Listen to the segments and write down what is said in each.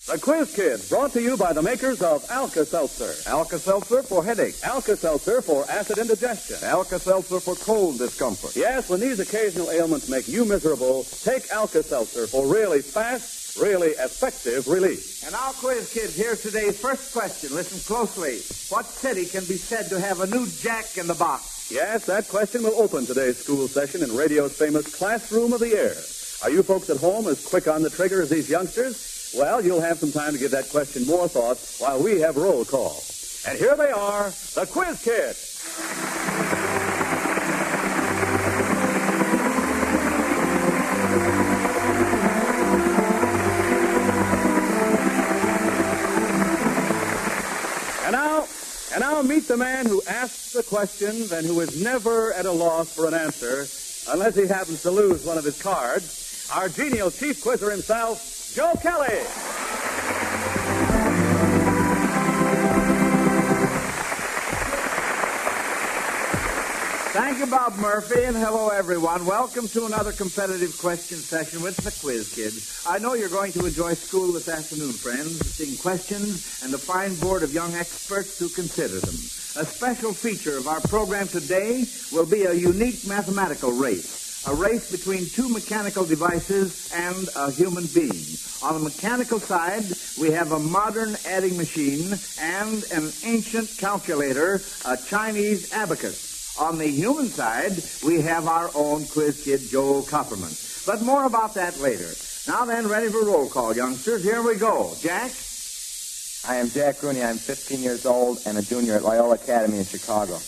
The Quiz Kids, brought to you by the makers of Alka-Seltzer. Alka-Seltzer for headache. Alka-Seltzer for acid indigestion. Alka-Seltzer for cold discomfort. Yes, when these occasional ailments make you miserable, take Alka-Seltzer for really fast, really effective relief. And our Quiz Kids, here's today's first question. Listen closely. What city can be said to have a new Jack in the Box? Yes, that question will open today's school session in radio's famous Classroom of the Year. Are you folks at home as quick on the trigger as these youngsters? Well, you'll have some time to give that question more thought while we have roll call. And here they are, the Quiz Kids. And now meet the man who asks the questions and who is never at a loss for an answer, unless he happens to lose one of his cards, our genial chief quizzer himself, Joe Kelly. Thank you, Bob Murphy, and hello, everyone. Welcome to another competitive question session with the Quiz Kids. I know you're going to enjoy school this afternoon, friends, seeing questions and a fine board of young experts who consider them. A special feature of our program today will be a unique mathematical race. A race between two mechanical devices and a human being. On the mechanical side, we have a modern adding machine and an ancient calculator, a Chinese abacus. On the human side, we have our own quiz kid, Joe Copperman. But more about that later. Now then, ready for roll call, youngsters. Here we go. Jack? I am Jack Rooney. I'm 15 years old and a junior at Loyola Academy in Chicago.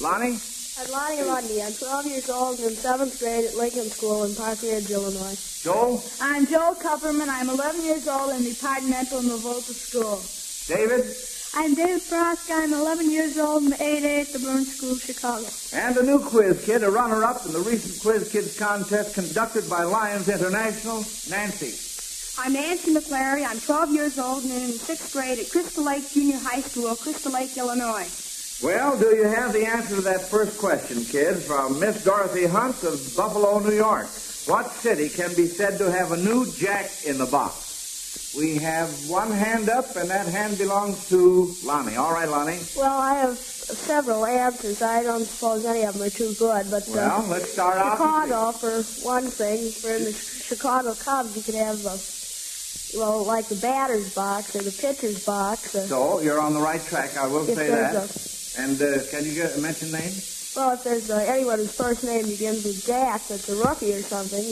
Lonnie? I'm Lonnie Lundy. I'm 12 years old and in 7th grade at Lincoln School in Park Ridge, Illinois. Joe? I'm Joe Kupperman. I'm 11 years old in Departmental Novolta School. David? I'm David Frost. I'm 11 years old in 8A at the Burn School, Chicago. And a new quiz kid, a runner-up in the recent Quiz Kids contest conducted by Lions International, Nancy. I'm Nancy McClary. I'm 12 years old and in 6th grade at Crystal Lake Junior High School, Crystal Lake, Illinois. Well, do you have the answer to that first question, kids, from Miss Dorothy Hunt of Buffalo, New York? What city can be said to have a new Jack in the Box? We have one hand up, and that hand belongs to Lonnie. All right, Lonnie. Well, I have several answers. I don't suppose any of them are too good, but well, let's start out. Chicago, for one thing, for in the Chicago Cubs, you could have like the batter's box or the pitcher's box. So you're on the right track. I will say that. And can you mention names? Well, if there's anyone whose first name begins with Jack, that's a rookie or something.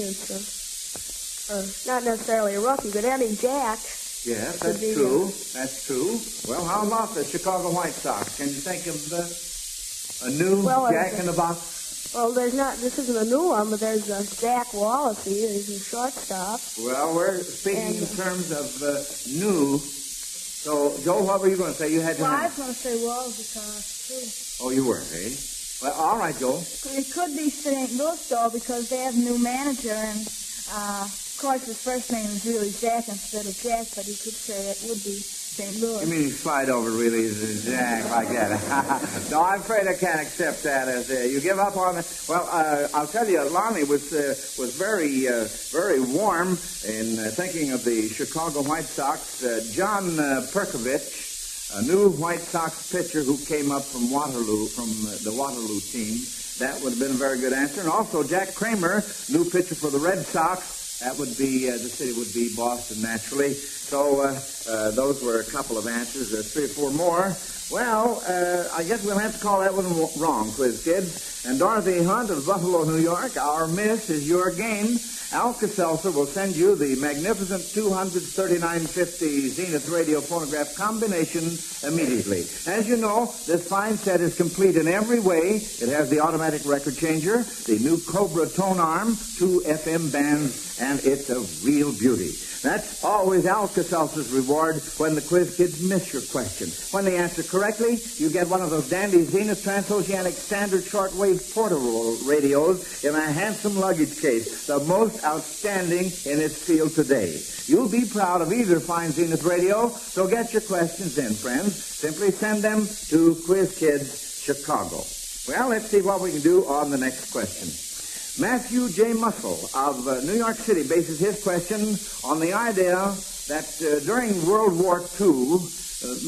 It's not necessarily a rookie, but any Jack. Yes, that's true. That's true. Well, how about the Chicago White Sox? Can you think of a new Jack in the Box? Well, there's not. This isn't a new one, but there's Jack Wallacey. There's a shortstop. Well, we're speaking in terms of new. So, Joe, what were you going to say? You had to. Well, I was going to say Wallace, too. Oh, you were, eh? Well, all right, Joe. It could be St. Louis, though, because they have a new manager, and, of course, his first name is really Jack instead of Jack, but he could say it would be St. Louis. You mean he slide over really as Jack like that? No, I'm afraid I can't accept that as you give up on it. Well, I'll tell you, Lonnie was very warm in thinking of the Chicago White Sox. John Perkovich, a new White Sox pitcher who came up from Waterloo, from the Waterloo team. That would have been a very good answer. And also Jack Kramer, new pitcher for the Red Sox. That would be, the city would be Boston, naturally. So those were a couple of answers. There's 3 or 4 more. Well, I guess we'll have to call that one wrong, quiz kids. And Dorothy Hunt of Buffalo, New York, our miss is your game. Alka-Seltzer will send you the magnificent 239.50 Zenith radio phonograph combination immediately. As you know, this fine set is complete in every way. It has the automatic record changer, the new Cobra tone arm, 2 FM bands, and it's a real beauty. That's always Alka-Seltzer's reward when the quiz kids miss your question. When they answer correctly, you get one of those dandy Zenith transoceanic standard shortwave portable radios in a handsome luggage case, the most outstanding in its field today. You'll be proud of either fine Zenith radio, so get your questions in, friends. Simply send them to Quiz Kids, Chicago. Well, let's see what we can do on the next question. Matthew J. Muscle of New York City bases his question on the idea that during World War II,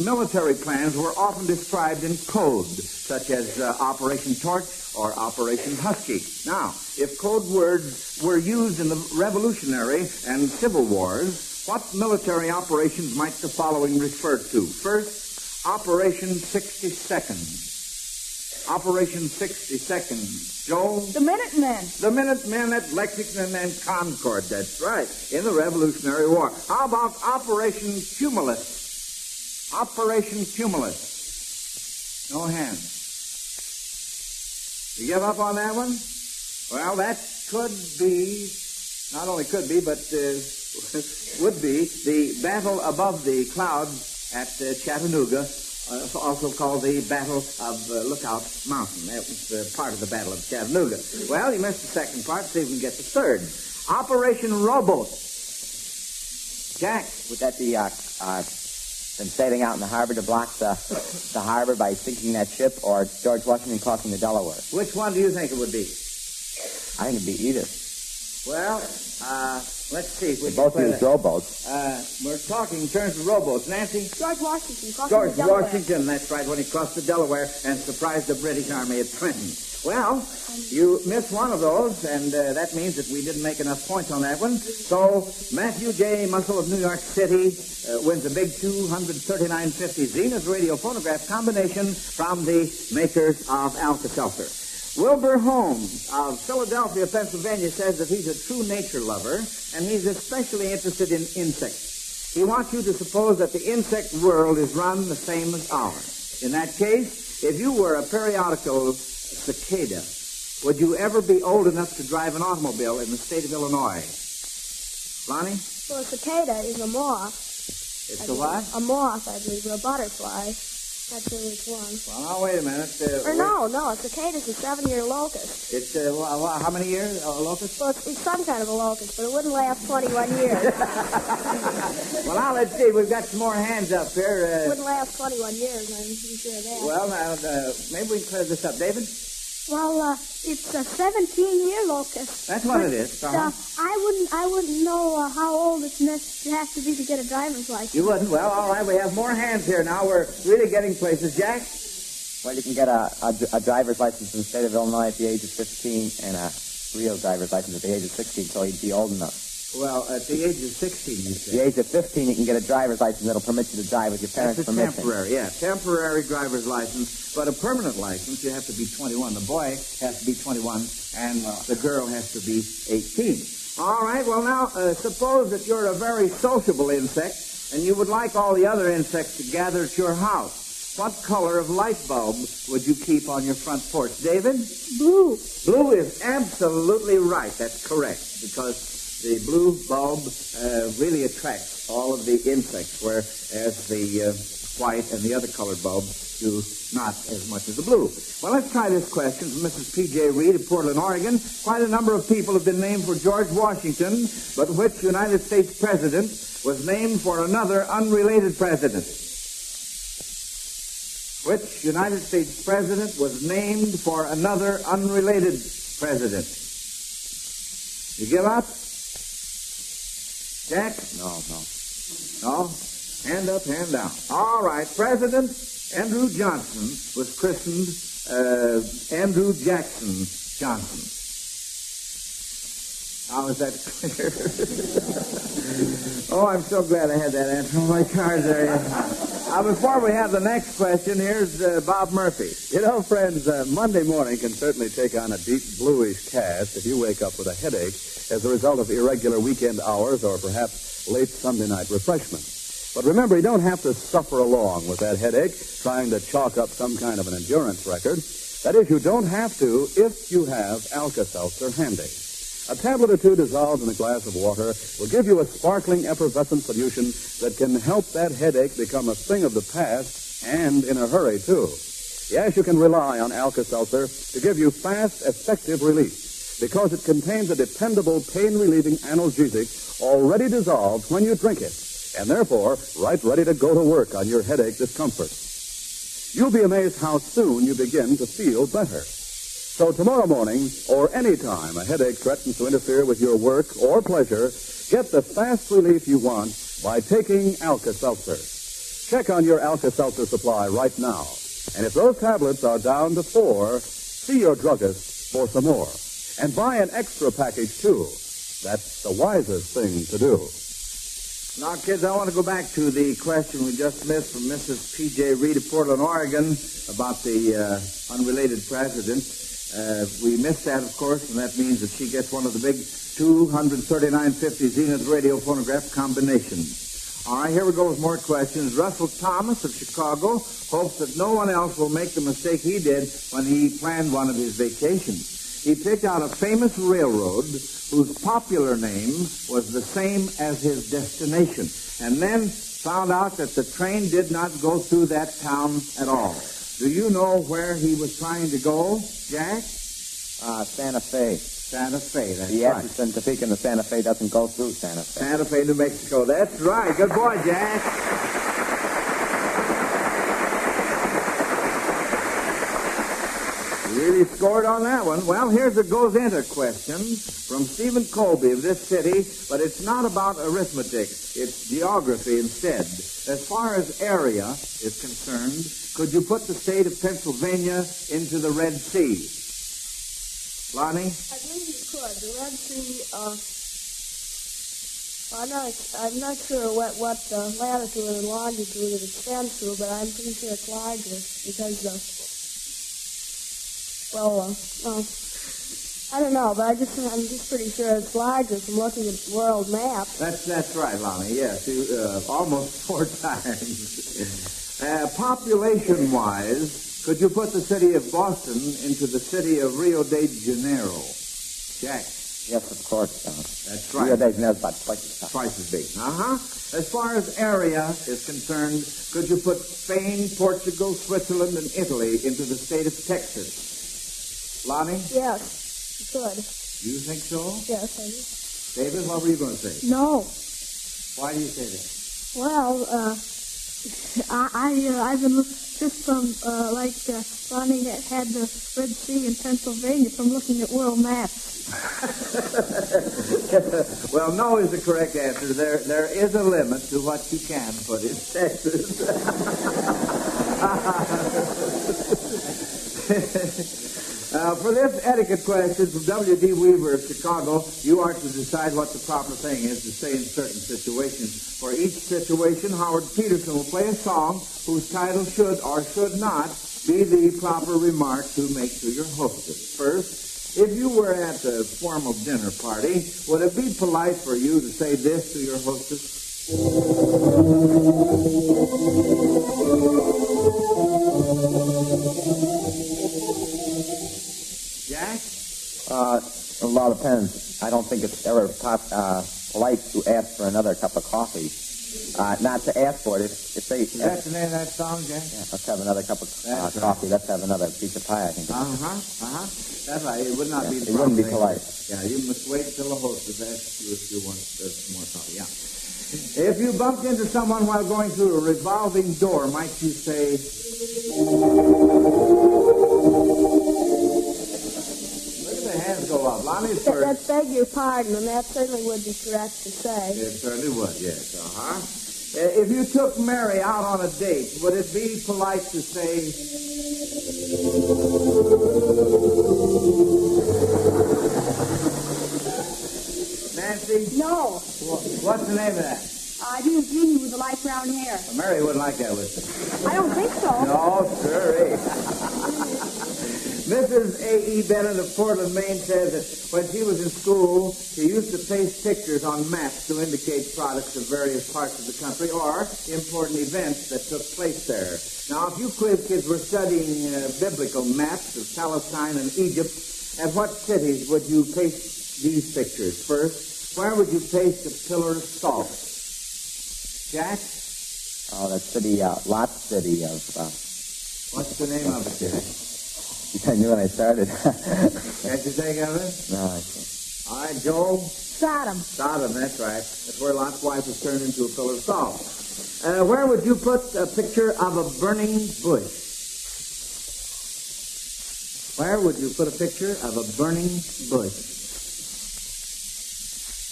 military plans were often described in code, such as Operation Torch or Operation Husky. Now, if code words were used in the Revolutionary and Civil Wars, what military operations might the following refer to? First, Operation 60 Seconds. Operation 60 Seconds. Joel? The Minutemen. The Minutemen at Lexington and Concord. That's right. In the Revolutionary War. How about Operation Cumulus? Operation Cumulus. No hands. You give up on that one? Well, that could be, not only could be, but would be the battle above the clouds at Chattanooga, also called the Battle of Lookout Mountain. That was part of the Battle of Chattanooga. Well, you missed the second part, so you can get the third. Operation Rowboat. Jack. Would that be them sailing out in the harbor to block the harbor by sinking that ship, or George Washington crossing the Delaware? Which one do you think it would be? I think it'd be either. Well, let's see. They both use rowboats. We're talking in terms of rowboats. Nancy? George Washington crossing George the Delaware. Washington, that's right, when he crossed the Delaware and surprised the British Army at Trenton. Well, you missed one of those, and that means that we didn't make enough points on that one. So Matthew J. Muscle of New York City wins a big 239.50 Zenith radio phonograph combination from the makers of Alka-Seltzer. Wilbur Holmes of Philadelphia, Pennsylvania, says that he's a true nature lover, and he's especially interested in insects. He wants you to suppose that the insect world is run the same as ours. In that case, if you were a periodical cicada, would you ever be old enough to drive an automobile in the state of Illinois? Lonnie? Well, a cicada is a moth. It's a what? A moth, I believe, or a butterfly. Not sure which one. Well, now, wait a minute. No, a cicada's a 7-year locust. It's, how many years, locust? Well, it's some kind of a locust, but it wouldn't last 21 years. Well, now, let's see. We've got some more hands up here. It wouldn't last 21 years, I'm sure of that. Well, now, maybe we can clear this up. David? Well, it's a 17-year locust. That's what it is. I wouldn't know how old it has to be to get a driver's license. You wouldn't? Well, all right. We have more hands here now. We're really getting places. Jack? Well, you can get a driver's license in the state of Illinois at the age of 15 and a real driver's license at the age of 16 until you'd be old enough. Well, at the age of 16, you say. At the age of 15, you can get a driver's license that'll permit you to drive with your parents' That's a permission. temporary, yeah. Temporary driver's license. But a permanent license, you have to be 21. The boy has to be 21, and the girl has to be 18. All right, well, now, suppose that you're a very sociable insect, and you would like all the other insects to gather at your house. What color of light bulb would you keep on your front porch? David? Blue. Blue is absolutely right. That's correct, because the blue bulb really attracts all of the insects, whereas the white and the other colored bulbs do not as much as the blue. Well, let's try this question from Mrs. P.J. Reed of Portland, Oregon. Quite a number of people have been named for George Washington, but which United States president was named for another unrelated president? Which United States president was named for another unrelated president? You give up? Jack? No. No? Hand up, hand down. All right. President Andrew Johnson was christened Andrew Jackson Johnson. How is that clear? Oh, I'm so glad I had that answer on my card there. Before we have the next question, here's Bob Murphy. You know, friends, Monday morning can certainly take on a deep bluish cast if you wake up with a headache as a result of irregular weekend hours or perhaps late Sunday night refreshment. But remember, you don't have to suffer along with that headache trying to chalk up some kind of an endurance record. That is, you don't have to if you have Alka-Seltzer handy. A tablet or two dissolved in a glass of water will give you a sparkling, effervescent solution that can help that headache become a thing of the past, and in a hurry, too. Yes, you can rely on Alka-Seltzer to give you fast, effective relief because it contains a dependable pain-relieving analgesic already dissolved when you drink it, and therefore right ready to go to work on your headache discomfort. You'll be amazed how soon you begin to feel better. So tomorrow morning, or any time a headache threatens to interfere with your work or pleasure, get the fast relief you want by taking Alka-Seltzer. Check on your Alka-Seltzer supply right now. And if those tablets are down to 4, see your druggist for some more. And buy an extra package, too. That's the wisest thing to do. Now, kids, I want to go back to the question we just missed from Mrs. P.J. Reed of Portland, Oregon, about the unrelated president. We missed that, of course, and that means that she gets one of the big 239.50 Zenith radio phonograph combinations. All right, here we go with more questions. Russell Thomas of Chicago hopes that no one else will make the mistake he did when he planned one of his vacations. He picked out a famous railroad whose popular name was the same as his destination, and then found out that the train did not go through that town at all. Do you know where he was trying to go, Jack? Santa Fe. Santa Fe, that's The right. Chesterton, Topeka, and the Santa Fe doesn't go through Santa Fe. Santa Fe, New Mexico. That's right. Good boy, Jack. You really scored on that one. Well, here's a goes into question from Stephen Colby of this city, but it's not about arithmetic. It's geography instead. As far as area is concerned, could you put the state of Pennsylvania into the Red Sea? Lonnie? I believe you could. The Red Sea, I'm not sure what latitude and longitude it extends to, but I'm pretty sure it's larger because I don't know, but I'm just pretty sure it's larger from looking at world maps. That's right, Lonnie. Yes, almost 4 times. Population-wise, could you put the city of Boston into the city of Rio de Janeiro? Jack. Yes, of course. That's right. Rio de Janeiro is about twice as big. As far as area is concerned, could you put Spain, Portugal, Switzerland, and Italy into the state of Texas? Lonnie? Yes, you could. You think so? Yes, I do. David, what were you going to say? No. Why do you say that? Well, I've been just from Ronnie had the Red Sea in Pennsylvania from looking at world maps. Well, no is the correct answer. There is a limit to what you can put in Texas. For this etiquette question from W.D. Weaver of Chicago, you are to decide what the proper thing is to say in certain situations. For each situation, Howard Peterson will play a song whose title should or should not be the proper remark to make to your hostess. First, if you were at a formal dinner party, would it be polite for you to say this to your hostess? Jack? A lot depends. I don't think it's ever polite to ask for another cup of coffee. Not to ask for it. If they, Is that the name of that song, Jack? Yeah, let's have another cup of coffee. Let's have another piece of pie, I think. That's right. It would not be the It wouldn't be proper polite. thing. Yeah, you must wait till the hostess asks you if you want more coffee. Yeah. If you bumped into someone while going through a revolving door, might you say... Look at the hands go up. Lonnie's first. That beg your pardon, and that certainly would be correct to say. It certainly would, yes. If you took Mary out on a date, would it be polite to say... Nancy? No. What's the name of that? Eugenie with the light brown hair. Mary wouldn't like that, would she? I don't think so. No, sir. Mrs. A.E. Bennett of Portland, Maine says that when she was in school, she used to paste pictures on maps to indicate products of various parts of the country or important events that took place there. Now, if you kids were studying biblical maps of Palestine and Egypt, at what cities would you paste these pictures? First, where would you paste a pillar of salt? Jack? Oh, that city, Lot's city of... What's the name of it, Jack? I knew when I started. Can't you think of it? No, I can't. All right, Joel? Sodom. Sodom, that's right. That's where Lot's wife was turned into a pillar of salt. Where would you put a picture of a burning bush? Where would you put a picture of a burning bush?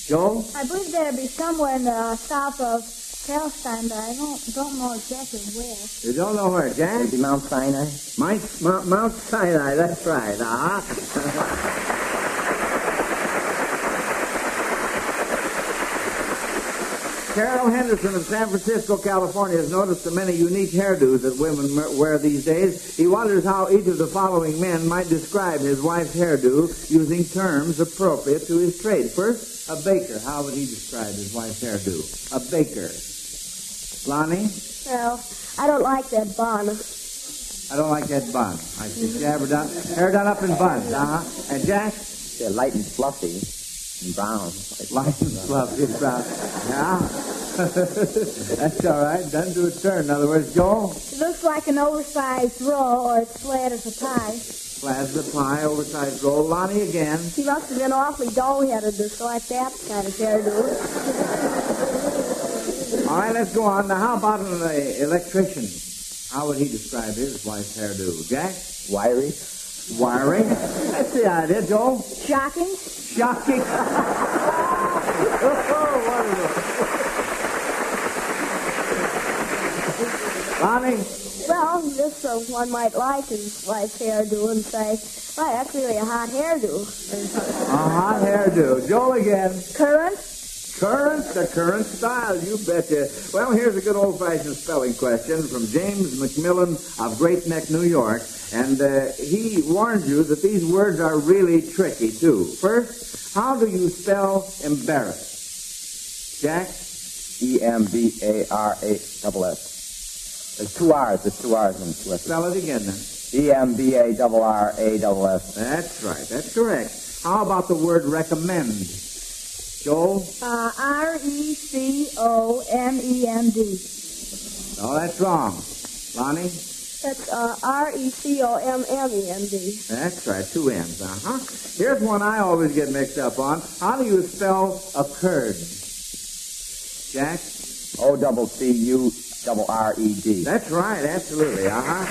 Joel? I believe that'd be somewhere in the south of Palestine, but I don't know exactly where. You don't know where, Jack? Maybe Mount Sinai? Mount Sinai, that's right. Uh-huh. Carol Henderson of San Francisco, California, has noticed the many unique hairdos that women wear these days. He wonders how each of the following men might describe his wife's hairdo using terms appropriate to his trade. First, a baker. How would he describe his wife's hairdo? A baker. Lonnie? Well, I don't like that bun. I don't like that bun. I see hair done up in buns. Uh-huh. And Jack? They're light and fluffy and brown. Light and fluffy and brown. Yeah. That's all right. Doesn't do a turn. In other words, Joel? It looks like an oversized roll, or it's flat as a pie. Flat as a pie, oversized roll. Lonnie again. He must have been awfully dull-headed to select that kind of hairdo. All right, let's go on. Now, how about an electrician? How would he describe his wife's hairdo? Jack? Wiry? Wiry. That's the idea, Joel. Shocking. Shocking. Oh, wonderful. Lonnie? Well, just so one might like his wife's hairdo and say, well, that's really a hot hairdo. A hot hairdo. Joel again. Current? The current style, you betcha. Well, here's a good old-fashioned spelling question from James McMillan of Great Neck, New York. And he warns you that these words are really tricky, too. First, how do you spell embarrass? Jack? E-M-B-A-R-A-S-S. There's two R's. There's two R's and two S's. Spell it again, then. E-M-B-A-R-R-A-S-S. That's right. That's correct. How about the word recommend? Joel? R-E-C-O-M-E-N-D. No, that's wrong. Lonnie? That's R-E-C-O-M-M-E-N-D. That's right, two N's. Uh-huh. Here's one I always get mixed up on. How do you spell occurred? Jack? O-double-C-U-double-R-E-D. That's right, absolutely. Uh-huh.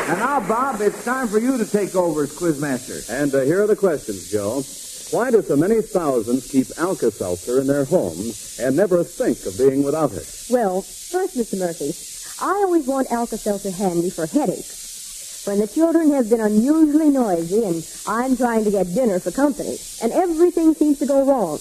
And now, Bob, it's time for you to take over as quizmaster. And here are the questions, Joe. Why do so many thousands keep Alka-Seltzer in their homes and never think of being without it? Well, first, Mr. Murphy, I always want Alka-Seltzer handy for headaches. When the children have been unusually noisy and I'm trying to get dinner for company, and everything seems to go wrong.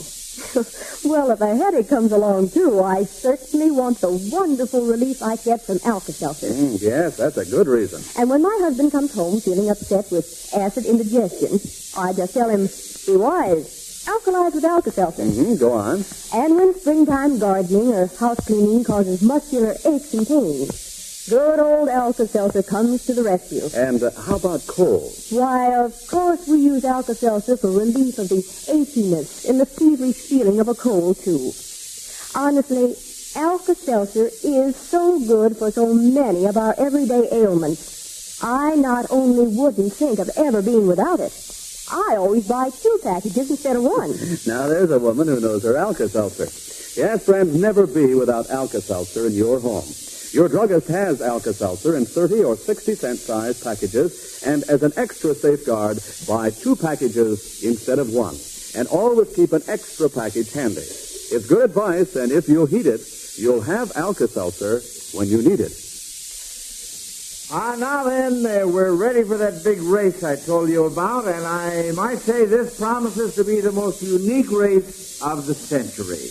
Well, if a headache comes along, too, I certainly want the wonderful relief I get from Alka-Seltzer. Yes, that's a good reason. And when my husband comes home feeling upset with acid indigestion, I just tell him, be wise, alkalize with Alka-Seltzer. Go on. And when springtime gardening or house cleaning causes muscular aches and pains, good old Alka-Seltzer comes to the rescue. And how about cold? Why, of course we use Alka-Seltzer for relief of the achiness and the feverish feeling of a cold, too. Honestly, Alka-Seltzer is so good for so many of our everyday ailments. I not only wouldn't think of ever being without it, I always buy 2 packages instead of 1. Now, there's a woman who knows her Alka-Seltzer. Yes, friends, never be without Alka-Seltzer in your home. Your druggist has Alka-Seltzer in 30 or 60-cent size packages, and as an extra safeguard, buy 2 packages instead of 1. And always keep an extra package handy. It's good advice, and if you heed it, you'll have Alka-Seltzer when you need it. Now then, we're ready for that big race I told you about, and I might say this promises to be the most unique race of the century.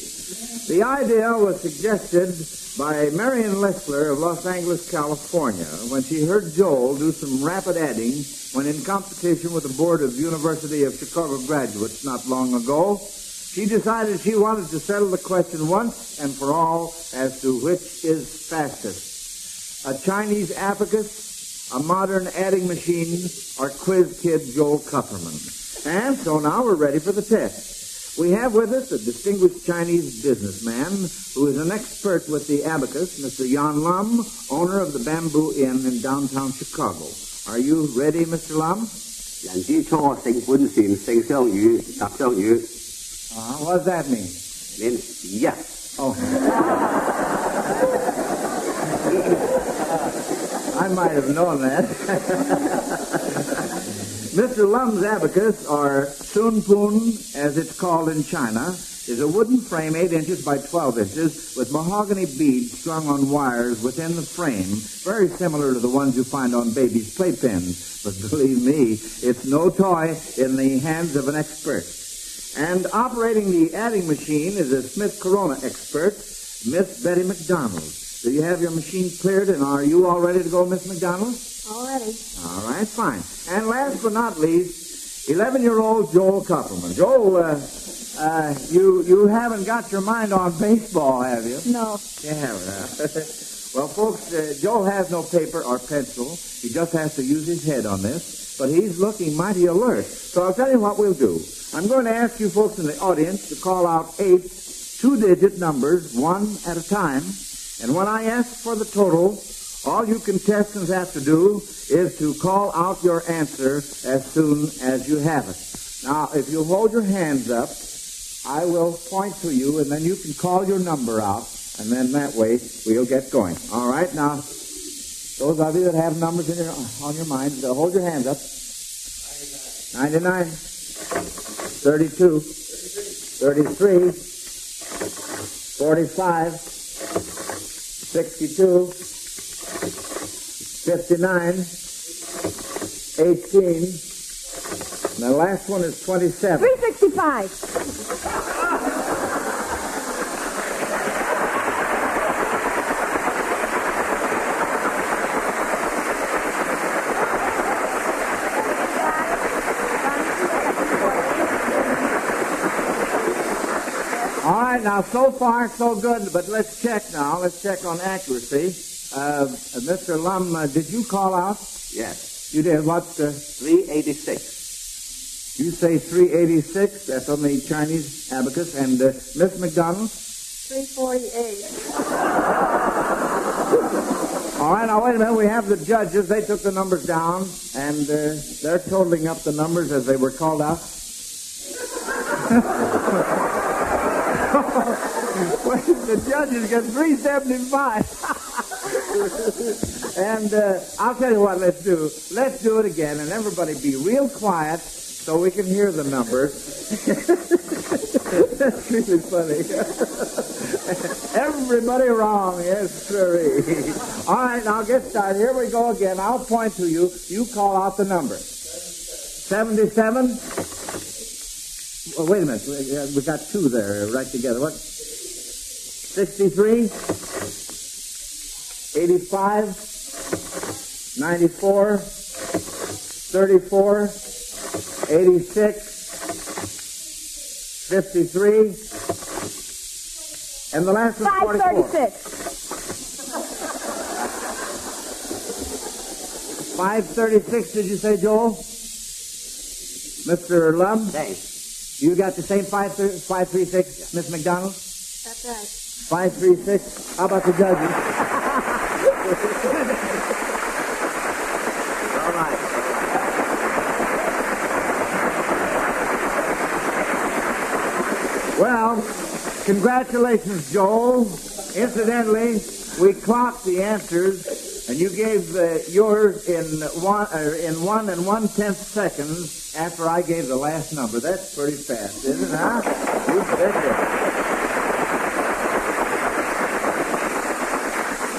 The idea was suggested by Marion Lessler of Los Angeles, California, when she heard Joel do some rapid adding when in competition with the Board of University of Chicago graduates not long ago. She decided she wanted to settle the question once and for all as to which is fastest. A Chinese abacus, a modern adding machine, or quiz kid Joel Kupperman. And so now we're ready for the test. We have with us a distinguished Chinese businessman who is an expert with the abacus, Mr. Yan Lam, owner of the Bamboo Inn in downtown Chicago. Are you ready, Mr. Lam? What does that mean? Means yes. Oh. I might have known that. Mr. Lum's abacus, or sun pun, as it's called in China, is a wooden frame 8 inches by 12 inches with mahogany beads strung on wires within the frame, very similar to the ones you find on babies' playpens. But believe me, it's no toy in the hands of an expert. And operating the adding machine is a Smith Corona expert, Miss Betty McDonald. Do you have your machine cleared, and are you all ready to go, Miss McDonald? Already. All right, fine. And last but not least, 11-year-old Joel Kupperman. Joel, you haven't got your mind on baseball, have you? No. You haven't, Well, folks, Joel has no paper or pencil. He just has to use his head on this, but he's looking mighty alert. So I'll tell you what we'll do. I'm going to ask you folks in the audience to call out 8 two-digit numbers, one at a time, and when I ask for the total, all you contestants have to do is to call out your answer as soon as you have it. Now, if you hold your hands up, I will point to you, and then you can call your number out, and then that way we'll get going. All right? Now, those of you that have numbers on your mind, hold your hands up. 99, 32, 33, 45, 62, 59, 18, and the last one is 27. 365. All right, now, so far, so good, but let's check now. Let's check on accuracy. Mr. Lum, did you call out? Yes. You did. What? 386. You say 386. That's on the Chinese abacus. And Miss McDonald? 348. All right, now, wait a minute. We have the judges. They took the numbers down, and they're totaling up the numbers as they were called out. Well, the judges get 375. And I'll tell you what, let's do. Let's do it again, and everybody be real quiet so we can hear the numbers. That's really funny. Everybody wrong, yes, sir. All right, now get started. Here we go again. I'll point to you. You call out the number. 77. Oh, wait a minute. We got two there right together. What? 63, 85, 94, 34, 86, 53, and the last one 536. 536, did you say, Joel? Mr. Lum? Thanks. You got the same 536, Miss McDonald? That's right. 536. How about the judges? All right. Well, congratulations, Joel. Incidentally, we clocked the answers, and you gave yours in 1 1/110 seconds after I gave the last number. That's pretty fast, isn't it, huh? You betcha.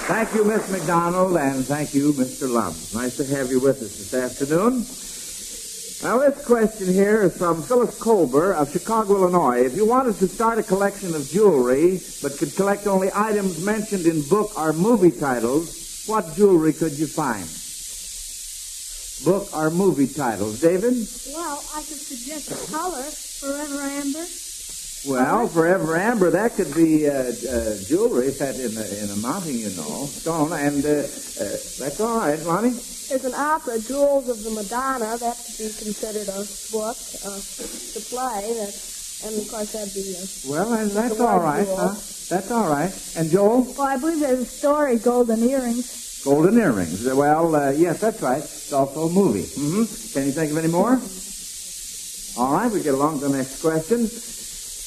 Thank you, Miss McDonald, and thank you, Mr. Lum. Nice to have you with us this afternoon. Now, this question here is from Phyllis Colber of Chicago, Illinois. If you wanted to start a collection of jewelry, but could collect only items mentioned in book or movie titles, what jewelry could you find? Book or movie titles. David? Well, I could suggest a color, Forever Amber. Well, Forever Amber, that could be jewelry set in a mounting, stone, and that's all right. Lonnie? There's an opera, Jewels of the Madonna. That could be considered a book, to play. And, of course, that'd be Well, and that's all right, huh? That's all right. And Joel? Well, I believe there's a story, Golden Earrings. Golden Earrings. Well, yes, that's right. It's also a movie. Mm-hmm. Can you think of any more? All right, we get along to the next question.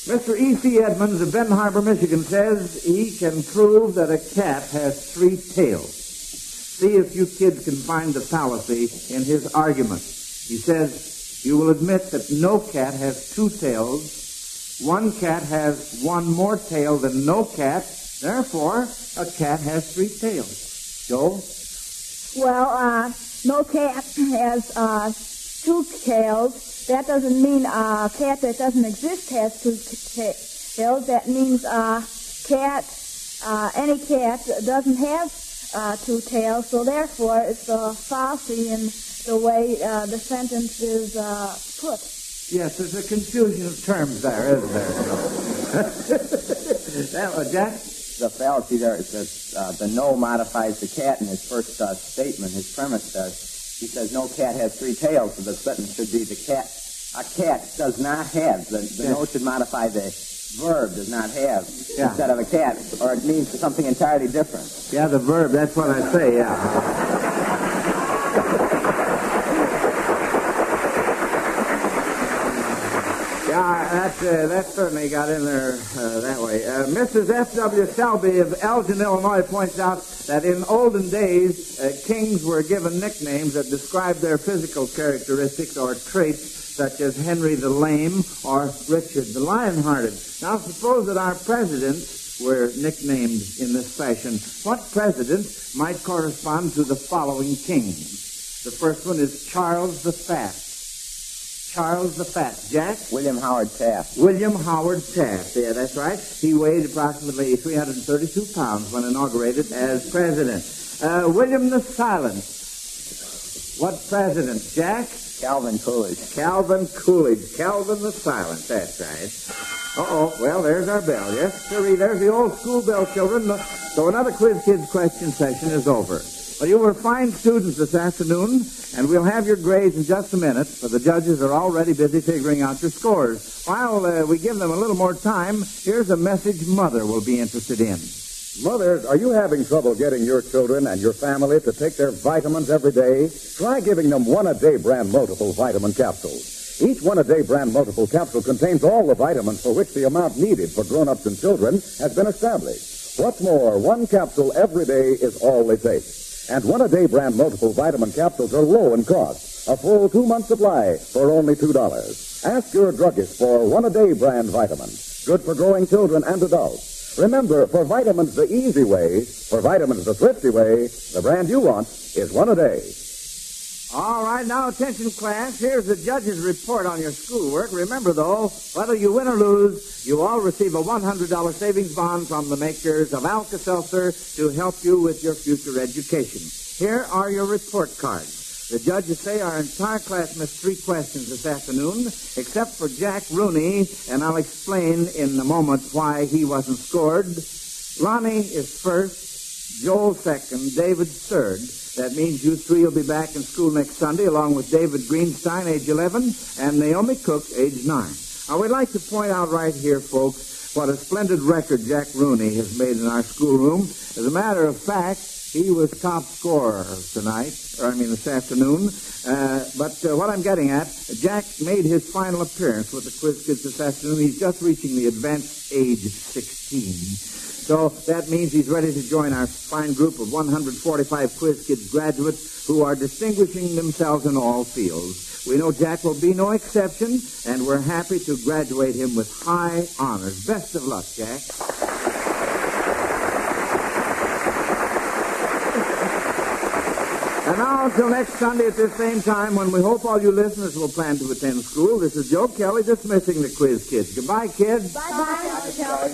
Mr. E.C. Edmonds of Benton Harbor, Michigan says he can prove that a cat has 3 tails. See if you kids can find the fallacy in his argument. He says, you will admit that no cat has two tails. One cat has one more tail than no cat. Therefore, a cat has three tails. Joel? Well, no cat has two tails. That doesn't mean a cat that doesn't exist has two tails. That means any cat doesn't have two tails. So therefore, it's a fallacy in the way the sentence is put. Yes, there's a confusion of terms there, isn't there? Jack? The fallacy there is that the no modifies the cat in his first statement, his premise does. He says no cat has three tails, so the sentence should be a cat does not have. The no should modify the verb does not have instead of a cat, or it means something entirely different. Yeah, the verb, that's what I say, yeah. That certainly got in there that way. Mrs. F.W. Selby of Elgin, Illinois, points out that in olden days, kings were given nicknames that described their physical characteristics or traits, such as Henry the Lame or Richard the Lion-Hearted. Now, suppose that our presidents were nicknamed in this fashion. What president might correspond to the following kings? The first one is Charles the Fat. Charles the Fat. Jack? William Howard Taft. William Howard Taft. Yeah, that's right. He weighed approximately 332 pounds when inaugurated as president. William the Silent. What president, Jack? Calvin Coolidge. Calvin Coolidge. Calvin the Silent. That's right. Uh-oh. Well, there's our bell. Yes, sirree. There's the old school bell, children. So another Quiz Kids question session is over. Well, you were fine students this afternoon, and we'll have your grades in just a minute, for the judges are already busy figuring out your scores. While we give them a little more time, here's a message Mother will be interested in. Mothers, are you having trouble getting your children and your family to take their vitamins every day? Try giving them One-A-Day brand multiple vitamin capsules. Each One-A-Day brand multiple capsule contains all the vitamins for which the amount needed for grown-ups and children has been established. What's more, one capsule every day is all they take. And One-A-Day brand multiple vitamin capsules are low in cost. A full 2-month supply for only $2. Ask your druggist for One-A-Day brand vitamins. Good for growing children and adults. Remember, for vitamins the easy way, for vitamins the thrifty way, the brand you want is One-A-Day. All right, now attention, class. Here's the judge's report on your schoolwork. Remember, though, whether you win or lose, you all receive a $100 savings bond from the makers of Alka-Seltzer to help you with your future education. Here are your report cards. The judges say our entire class missed 3 questions this afternoon, except for Jack Rooney, and I'll explain in a moment why he wasn't scored. Lonnie is first, Joel second, David third. That means you 3 will be back in school next Sunday, along with David Greenstein, age 11, and Naomi Cook, age 9. Now, we'd like to point out right here, folks, what a splendid record Jack Rooney has made in our schoolroom. As a matter of fact, he was top scorer this afternoon. But what I'm getting at, Jack made his final appearance with the Quiz Kids this afternoon. He's just reaching the advanced age of 16. So that means he's ready to join our fine group of 145 Quiz Kids graduates who are distinguishing themselves in all fields. We know Jack will be no exception, and we're happy to graduate him with high honors. Best of luck, Jack. And now, until next Sunday at this same time, when we hope all you listeners will plan to attend school, this is Joe Kelly dismissing the Quiz Kids. Goodbye, kids. Bye-bye, Mr. Kelly.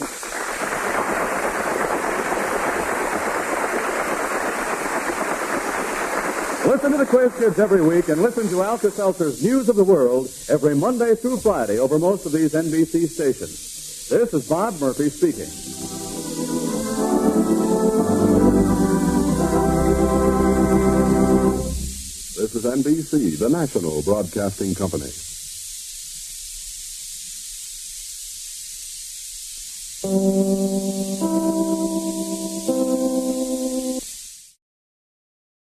Listen to the Quiz Kids every week and listen to Alka-Seltzer's News of the World every Monday through Friday over most of these NBC stations. This is Bob Murphy speaking. This is NBC, the national broadcasting company.